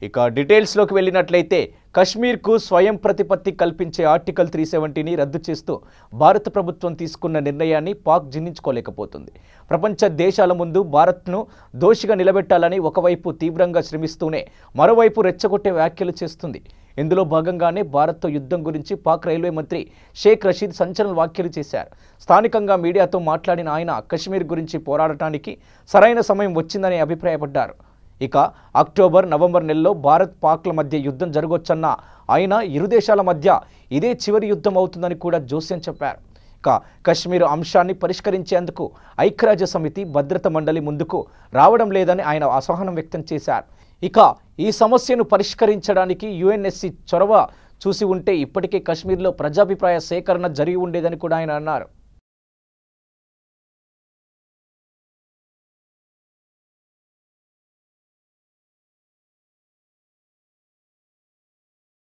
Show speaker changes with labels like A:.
A: ఇక డీటెయిల్స్లోకి వెళ్ళినట్లయితే కశ్మీర్కు స్వయం ప్రతిపత్తి కల్పించే ఆర్టికల్ 370ని రద్దు చేస్తూ భారత ప్రభుత్వం తీసుకున్న నిర్ణయాన్ని పాక్ జీర్ణించుకోలేకపోతుంది. ప్రపంచ దేశాల ముందు భారత్ను దోషిగా నిలబెట్టాలని ఒకవైపు తీవ్రంగా శ్రమిస్తూనే మరోవైపు రెచ్చగొట్టే వ్యాఖ్యలు చేస్తుంది. ఇందులో భాగంగానే భారత్తో యుద్ధం గురించి పాక్ రైల్వే మంత్రి షేక్ రషీద్ సంచలన వ్యాఖ్యలు చేశారు. స్థానికంగా మీడియాతో మాట్లాడిన ఆయన కశ్మీర్ గురించి పోరాడటానికి సరైన సమయం వచ్చిందని అభిప్రాయపడ్డారు. ఇక అక్టోబర్, నవంబర్ నెలలో భారత్ పాక్ల మధ్య యుద్ధం జరగొచ్చన్న ఆయన ఇరు దేశాల మధ్య ఇదే చివరి యుద్ధం అవుతుందని కూడా జోస్యం చెప్పారు. ఇక కశ్మీర్ అంశాన్ని పరిష్కరించేందుకు ఐక్యరాజ్య సమితి భద్రతా మండలి ముందుకు రావడం లేదని ఆయన అసహనం వ్యక్తం చేశారు. ఇక ఈ సమస్యను పరిష్కరించడానికి యుఎన్ఎస్సి చొరవ చూసి ఉంటే ఇప్పటికే కశ్మీర్లో ప్రజాభిప్రాయ సేకరణ జరిగి ఉండేదని కూడా ఆయన అన్నారు.